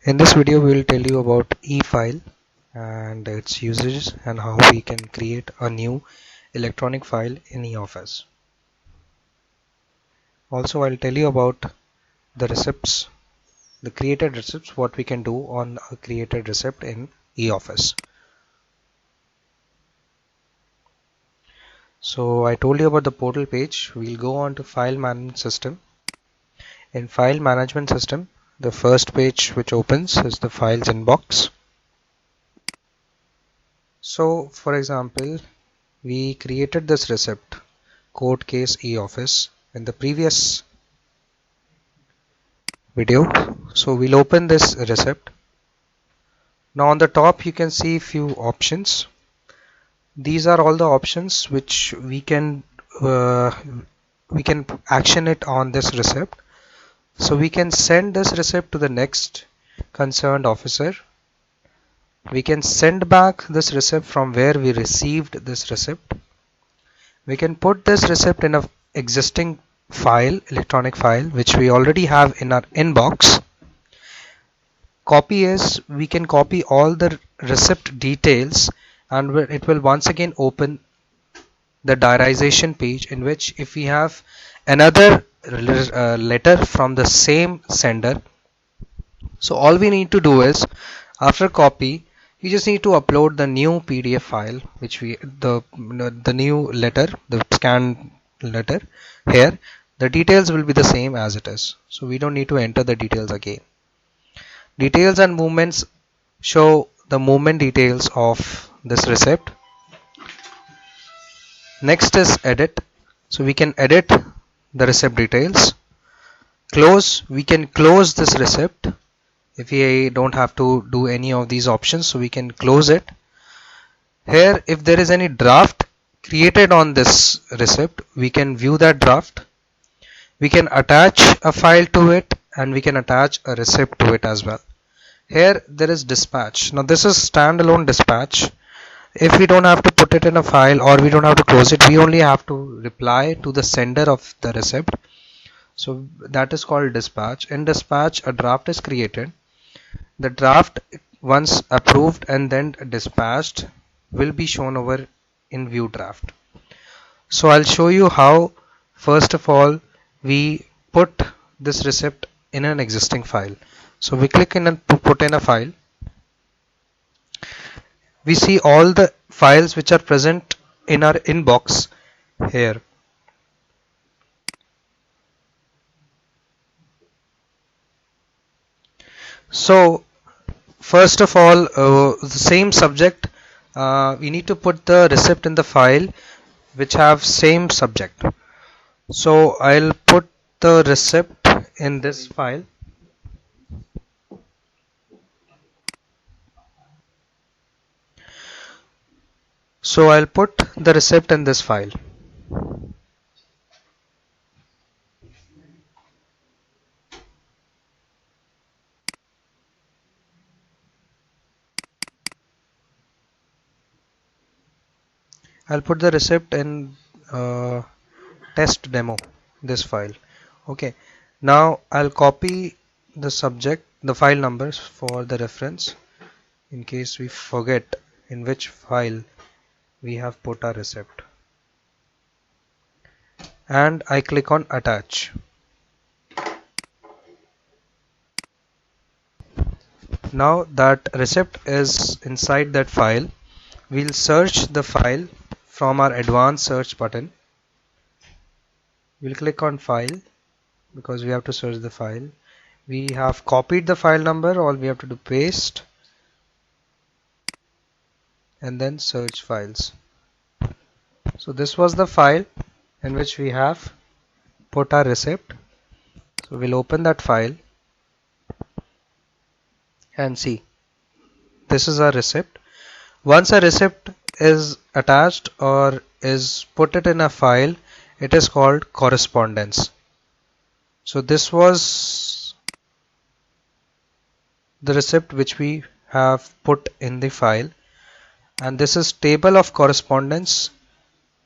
In this video we will tell you about e-file and its uses and how we can create a new electronic file in eOffice. Also I'll tell you about the receipts, the created receipts, what we can do on a created receipt in eOffice. So I told you about the portal page. We'll go on to file management system. In file management system, the first page which opens is the files inbox. So for example, we created this receipt code case eOffice in the previous video. So we'll open this receipt. Now on the top you can see few options. These are all the options which we can action it on this receipt. So we can send this receipt to the next concerned officer. We can send back this receipt from where we received this receipt. We can put this receipt in a existing file, electronic file, which we already have in our inbox. Copy is we can copy all the receipt details and it will once again open the diarization page, in which if we have another letter from the same sender, so all we need to do is after copy you just need to upload the new PDF file which the new letter, the scanned letter. Here the details will be the same as it is, so we don't need to enter the details again. Details and movements show the movement details of this receipt. Next is edit, so we can edit the receipt details. Close, we can close this receipt if we don't have to do any of these options, so we can close it. Here if there is any draft created on this receipt, we can view that draft. We can attach a file to it and we can attach a receipt to it as well. Here there is dispatch. Now this is standalone dispatch. If we don't have to put it in a file or we don't have to close it, we only have to reply to the sender of the receipt. So that is called dispatch. In dispatch a draft is created. The draft, once approved and then dispatched, will be shown over in view draft. So I'll show you how first of all we put this receipt in an existing file. So we click in and put in a file. We see all the files which are present in our inbox here. So first of all, the same subject, we need to put the receipt in the file which have same subject. So I'll put the receipt in this file. So I'll put the receipt in this file. I'll put the receipt in test demo, this file. Okay, now I'll copy the subject, the file numbers for the reference in case we forget in which file we have put our receipt, and I click on attach. Now that receipt is inside that file, we'll search the file from our advanced search button. We'll click on file because we have to search the file. We have copied the file number, all we have to do paste and then search files. So this was the file in which we have put our receipt. So we'll open that file and see this is our receipt. Once a receipt is attached or is put it in a file, it is called correspondence. So this was the receipt which we have put in the file, and this is table of correspondence.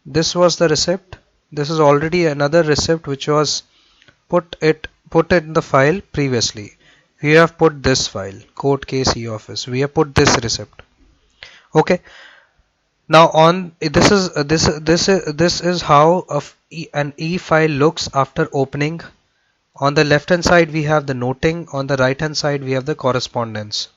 This was the receipt. This is already another receipt which was put in the file previously. we have put this file, court case e-office. We have put this receipt. Okay. Now on this is how an e file looks after opening. On the left hand side we have the noting, on the right hand side we have the correspondence.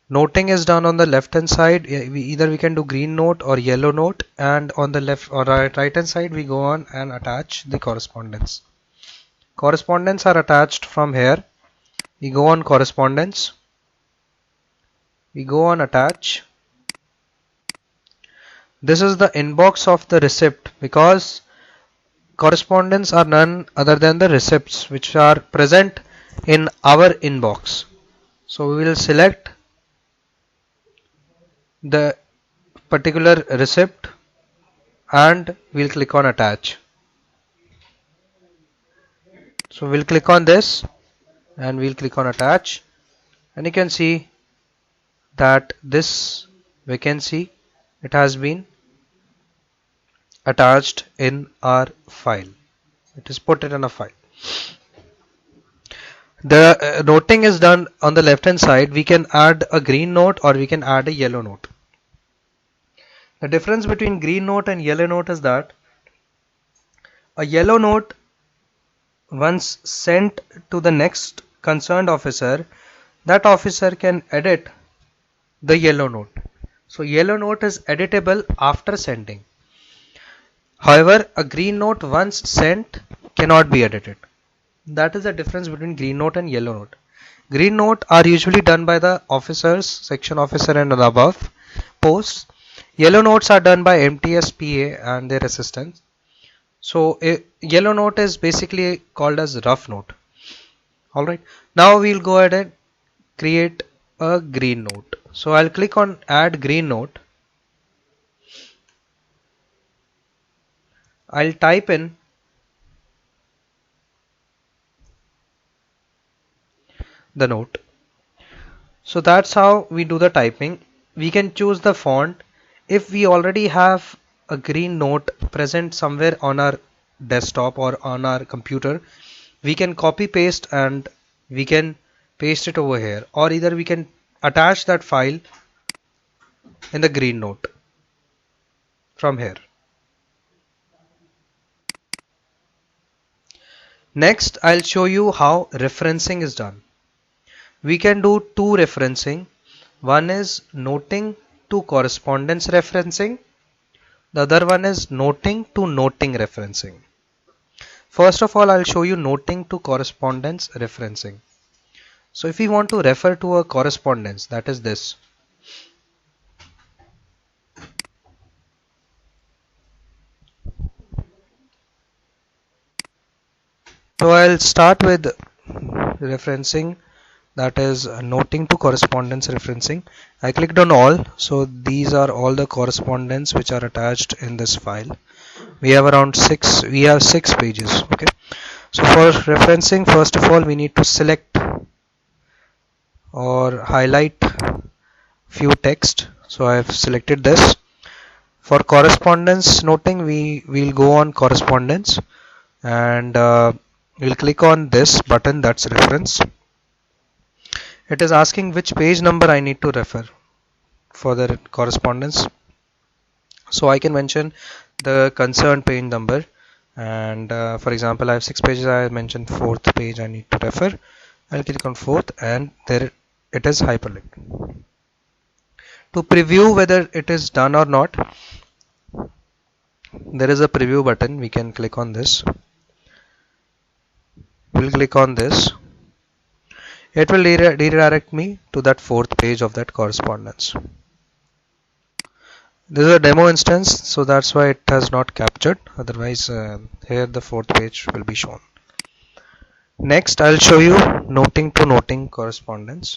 Noting is done on the left hand side. Either we can do green note or yellow note, and on the left or right hand side we go on and attach the correspondence. Correspondence are attached from here. We go on correspondence, we go on attach. This is the inbox of the receipt, because correspondence are none other than the receipts which are present in our inbox. So we will select the particular receipt and we'll click on attach. So we'll click on this and we'll click on attach, and you can see that this vacancy, it has been attached in our file. It is put in a file. The noting is done on the left hand side. We can add a green note or we can add a yellow note. The difference between green note and yellow note is that a yellow note, once sent to the next concerned officer, that officer can edit the yellow note. So yellow note is editable after sending. However, a green note once sent cannot be edited. That is the difference between green note and yellow note. Green note are usually done by the officers, section officer and above posts. Yellow notes are done by MTS PA and their assistants. So a yellow note is basically called as rough note. Alright, now we'll go ahead and create a green note. So I'll click on add green note. I'll type in the note. So that's how we do the typing. We can choose the font. If we already have a green note present somewhere on our desktop or on our computer, we can copy paste and we can paste it over here, or either we can attach that file in the green note from here. Next, I'll show you how referencing is done. We can do two referencing. One is noting to correspondence referencing. The other one is noting to noting referencing. First of all, I'll show you noting to correspondence referencing. So if we want to refer to a correspondence, that is this. So I'll start with referencing, that is noting to correspondence referencing. I clicked on all. So these are all the correspondence which are attached in this file. We have around six pages. Okay. So for referencing, first of all, we need to select or highlight few text. So I have selected this. For correspondence noting, we will go on correspondence and we'll click on this button, that's reference. It is asking which page number I need to refer for the correspondence. So I can mention the concerned page number, and for example I have 6 pages, I mentioned 4th page I need to refer. I'll click on 4th and there it is hyperlinked. To preview whether it is done or not, there is a preview button. We can click on this. We'll click on this. It will redirect me to that 4th page of that correspondence. This is a demo instance, so that's why it has not captured. Otherwise, here the 4th page will be shown. Next, I'll show you noting to noting correspondence.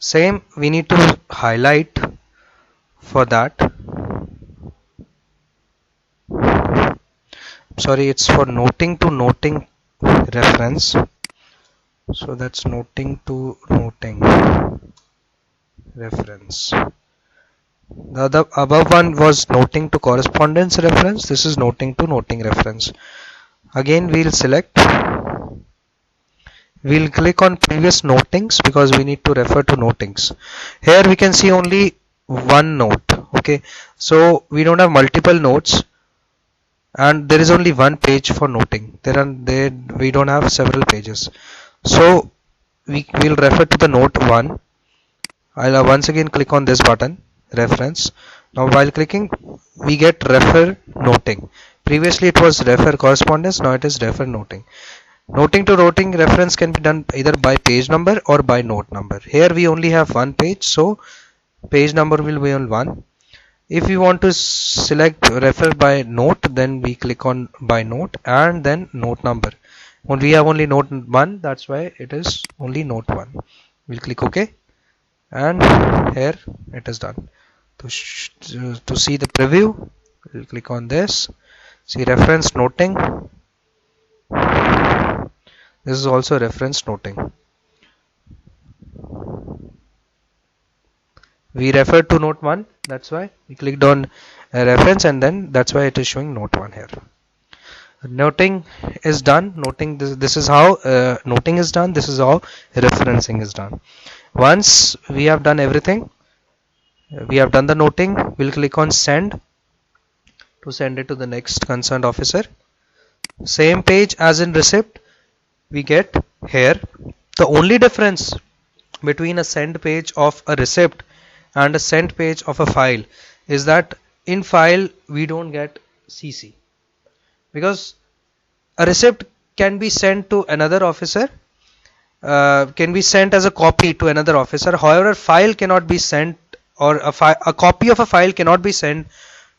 Same, we need to highlight for that. Sorry, it's for noting to noting reference. So that's noting to noting reference. The above one was noting to correspondence reference. This is noting to noting reference. Again, we'll select. We'll click on previous notings because we need to refer to notings. Here we can see only one note. Okay, so we don't have multiple notes, and there is only one page for noting. We don't have several pages. So we will refer to the note 1. I'll once again click on this button, reference. Now while clicking, we get refer noting. Previously it was refer correspondence, now it is refer noting. Noting to noting reference can be done either by page number or by note number. Here we only have one page, so page number will be on 1. If we want to select refer by note, then we click on by note and then note number. When we have only note 1, that's why it is only note 1. We'll click OK, and here it is done. To see the preview, we'll click on this. See reference noting. This is also reference noting. We referred to note 1, that's why we clicked on a reference, and then that's why it is showing note 1 here. Noting is done. Noting this is how noting is done. This is how referencing is done. Once we have done everything, we have done the noting, we'll click on send to send it to the next concerned officer. Same page as in receipt we get here. The only difference between a send page of a receipt and a send page of a file is that in file we don't get CC, because a receipt can be sent to another officer, can be sent as a copy to another officer. However, file cannot be sent, or a copy of a file cannot be sent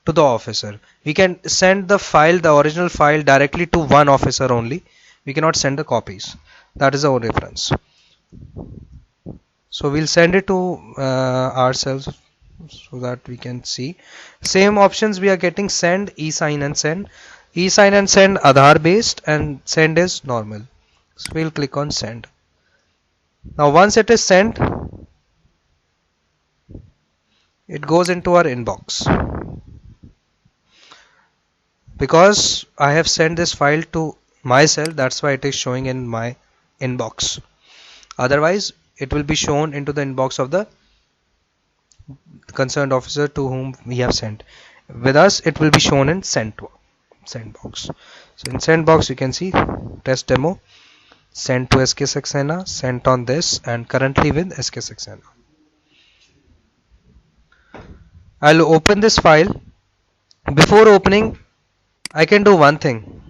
to the officer. We can send the file, the original file, directly to one officer only. We cannot send the copies. That is the only difference. So we'll send it to ourselves so that we can see. Same options we are getting: send, e-sign and send. E-sign and send Aadhaar based, and send is normal. So we'll click on send. Now once it is sent, it goes into our inbox. Because I have sent this file to myself, that's why it is showing in my inbox. Otherwise it will be shown into the inbox of the concerned officer to whom we have sent. With us it will be shown in send box. So in send box you can see test demo, sent to SK Saxena, sent on this, and currently with SK Saxena. I'll open this file. Before opening, I can do one thing.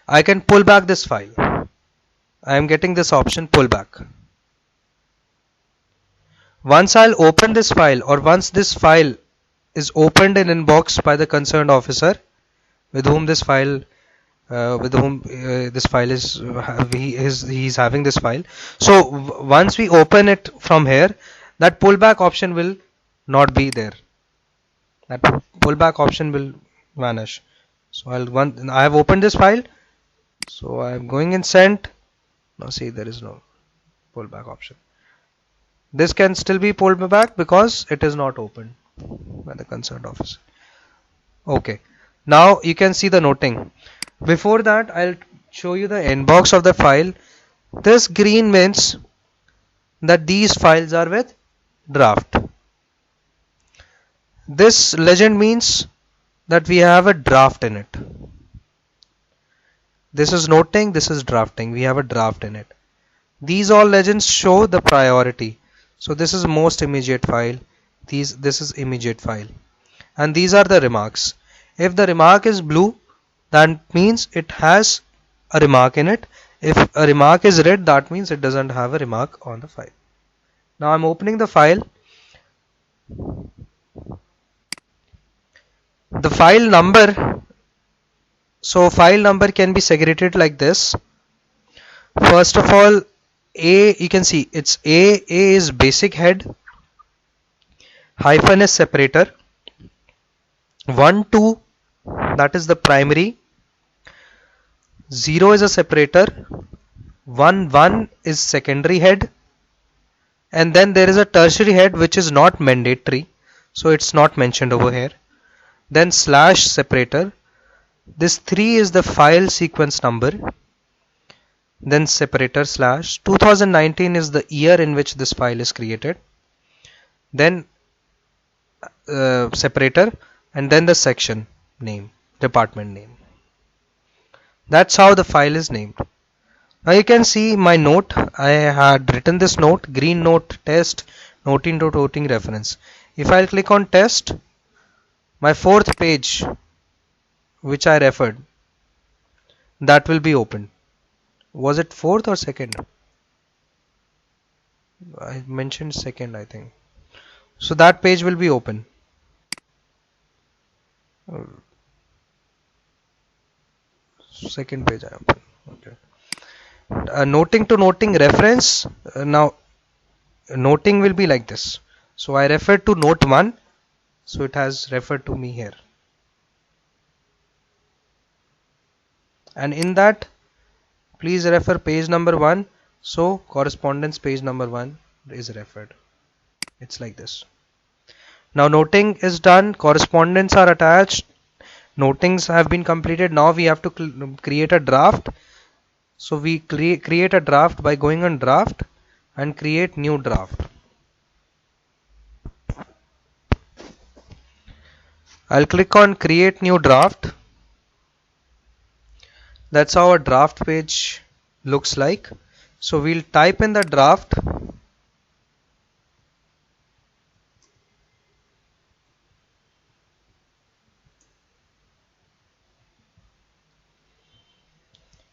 I can pull back this file. I am getting this option, pull back. Once I'll open this file, or once this file is opened in inbox by the concerned officer with whom this file is he's having this file. So once we open it from here, that pullback option will not be there. That pullback option will vanish. So I have opened this file, so I am going in sent. Now see, there is no pullback option. This can still be pulled back because it is not opened by the concerned officer. Okay, now you can see the noting. Before that, I'll show you the inbox of the file. This green means that these files are with draft. This legend means that we have a draft in it. This is noting, this is drafting. We have a draft in it. These all legends show the priority. So this is most immediate file. This is immediate file. And these are the remarks. If the remark is blue, that means it has a remark in it. If a remark is red, that means it doesn't have a remark on the file. Now I'm opening the file. The file number. So file number can be segregated like this. First of all, A, you can see it's A is basic head, hyphen is separator, 1 2, that is the primary, 0 is a separator, 1 is secondary head, and then there is a tertiary head which is not mandatory, so it's not mentioned over here. Then slash separator, this 3 is the file sequence number, then separator slash 2019 is the year in which this file is created, then separator, and then the section name, department name. That's how the file is named. Now you can see my note. I had written this note, green note test, noting to noting reference. If I'll click on test, my fourth page which I referred, that will be opened. Was it fourth or second? I mentioned second, I think. So that page will be open. Second page I open. Okay. Noting to noting reference. Now noting will be like this. So I refer to note 1. So it has referred to me here. And in that, please refer page number 1. So correspondence page number 1 is referred. It's like this. Now noting is done. Correspondence are attached. Notings have been completed. Now we have to create a draft. So we create a draft by going on draft and create new draft. I'll click on create new draft. That's how a draft page looks like. So we'll type in the draft.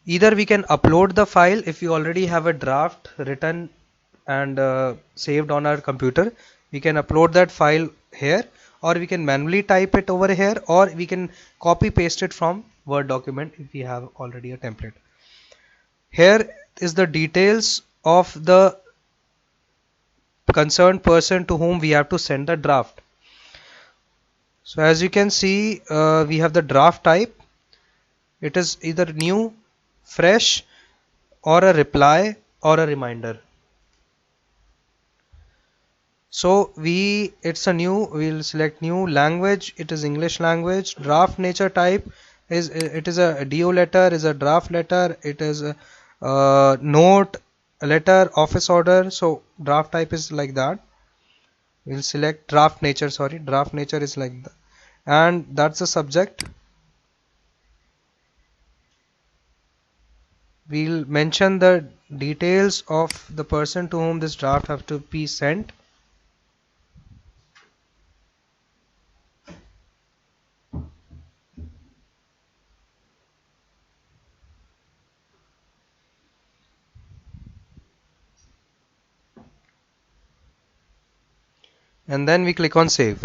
Either we can upload the file if we already have a draft written and saved on our computer. We can upload that file here, or we can manually type it over here, or we can copy paste it from Word document if we have already a template. Here is the details of the concerned person to whom we have to send the draft. So as you can see, we have the draft type. It is either new, fresh, or a reply or a reminder. So it's a new, we'll select new language. It is English language. Draft nature type is, it is a DO letter, is a draft letter, it is a note, a letter, office order. So draft type is like that. We'll select draft nature, draft nature is like that, and that's the subject. We'll mention the details of the person to whom this draft have to be sent. And then we click on save.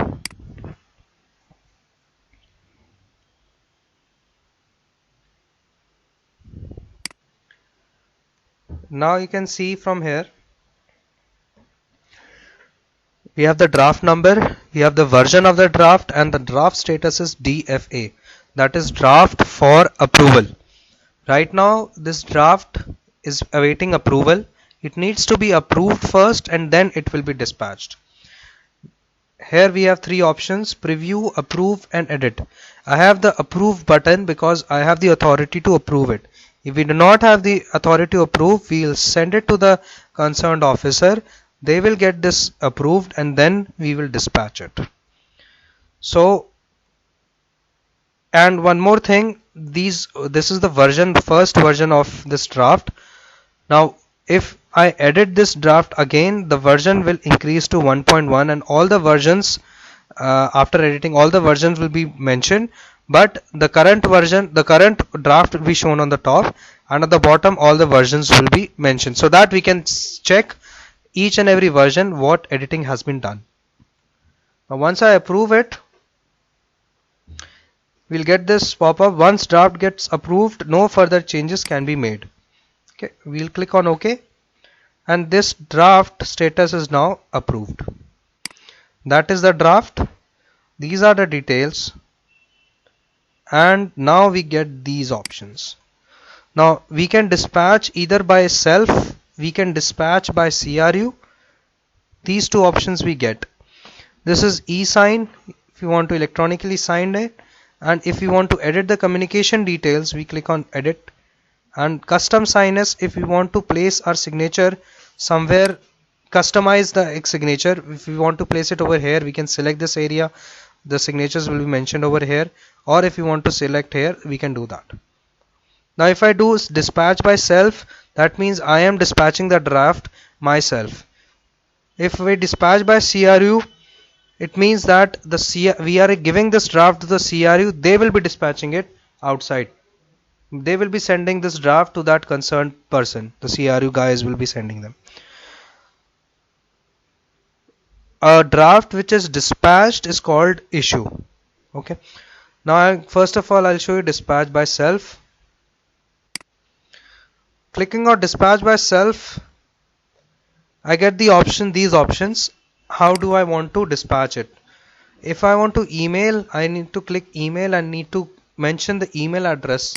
Now you can see from here, we have the draft number, we have the version of the draft, and the draft status is DFA, that is draft for approval. Right now this draft is awaiting approval. It needs to be approved first and then it will be dispatched. Here we have three options: preview, approve, and edit. I have the approve button because I have the authority to approve it. If we do not have the authority to approve, we will send it to the concerned officer. They will get this approved and then we will dispatch it. So, and one more thing, this is the version, the first version of this draft. Now if I edit this draft again, the version will increase to 1.1 and all the versions after editing, all the versions will be mentioned, but the current version, the current draft will be shown on the top, and at the bottom all the versions will be mentioned, so that we can check each and every version what editing has been done. Now once I approve it, we'll get this pop-up: once draft gets approved, no further changes can be made. Okay, we'll click on OK, and this draft status is now approved. That is the draft. These are the details, and now we get these options. Now we can dispatch either by self, we can dispatch by CRU. These two options we get. This is e-sign if you want to electronically sign it, and if you want to edit the communication details, we click on edit. And custom sign is if we want to place our signature somewhere, customize the signature. If we want to place it over here, we can select this area, the signatures will be mentioned over here, or if you want to select here, we can do that. Now if I do dispatch by self, that means I am dispatching the draft myself. If we dispatch by CRU, it means that we are giving this draft to the CRU, they will be dispatching it outside. They will be sending this draft to that concerned person. The CRU guys will be sending them. A draft which is dispatched is called issue. Okay. Now first of all I'll show you dispatch by self. Clicking on dispatch by self, I get the option, these options. How do I want to dispatch it? If I want to email, I need to click email and need to mention the email address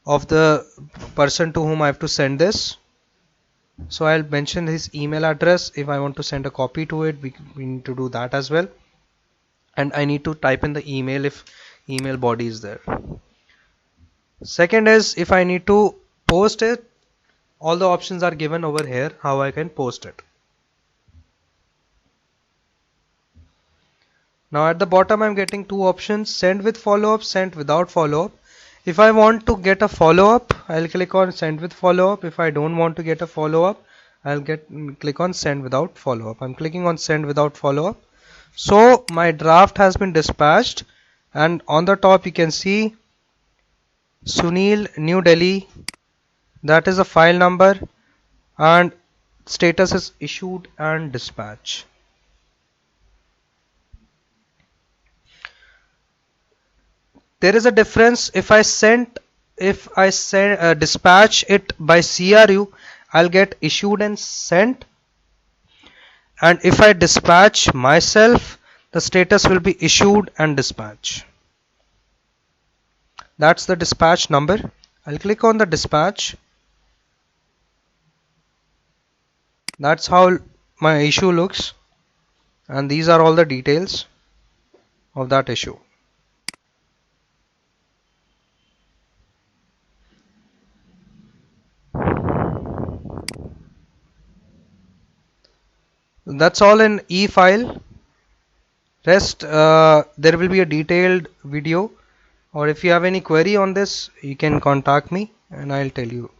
of the person to whom I have to send this. So I'll mention his email address. If I want to send a copy to it, we need to do that as well. And I need to type in the email if email body is there. Second is if I need to post it, all the options are given over here how I can post it. Now at the bottom I'm getting two options, send with follow-up, send without follow-up. If I want to get a follow-up, I'll click on send with follow-up. If I don't want to get a follow-up, I'll click on send without follow-up. I'm clicking on send without follow-up. So my draft has been dispatched, and on the top you can see Sunil, New Delhi. That is a file number, and status is issued and dispatch. There is a difference. If I dispatch it by CRU, I'll get issued and sent, and if I dispatch myself, the status will be issued and dispatch. That's the dispatch number. I'll click on the dispatch. That's how my issue looks, and these are all the details of that issue. That's all in e-file. Rest there will be a detailed video, or if you have any query on this, you can contact me and I'll tell you.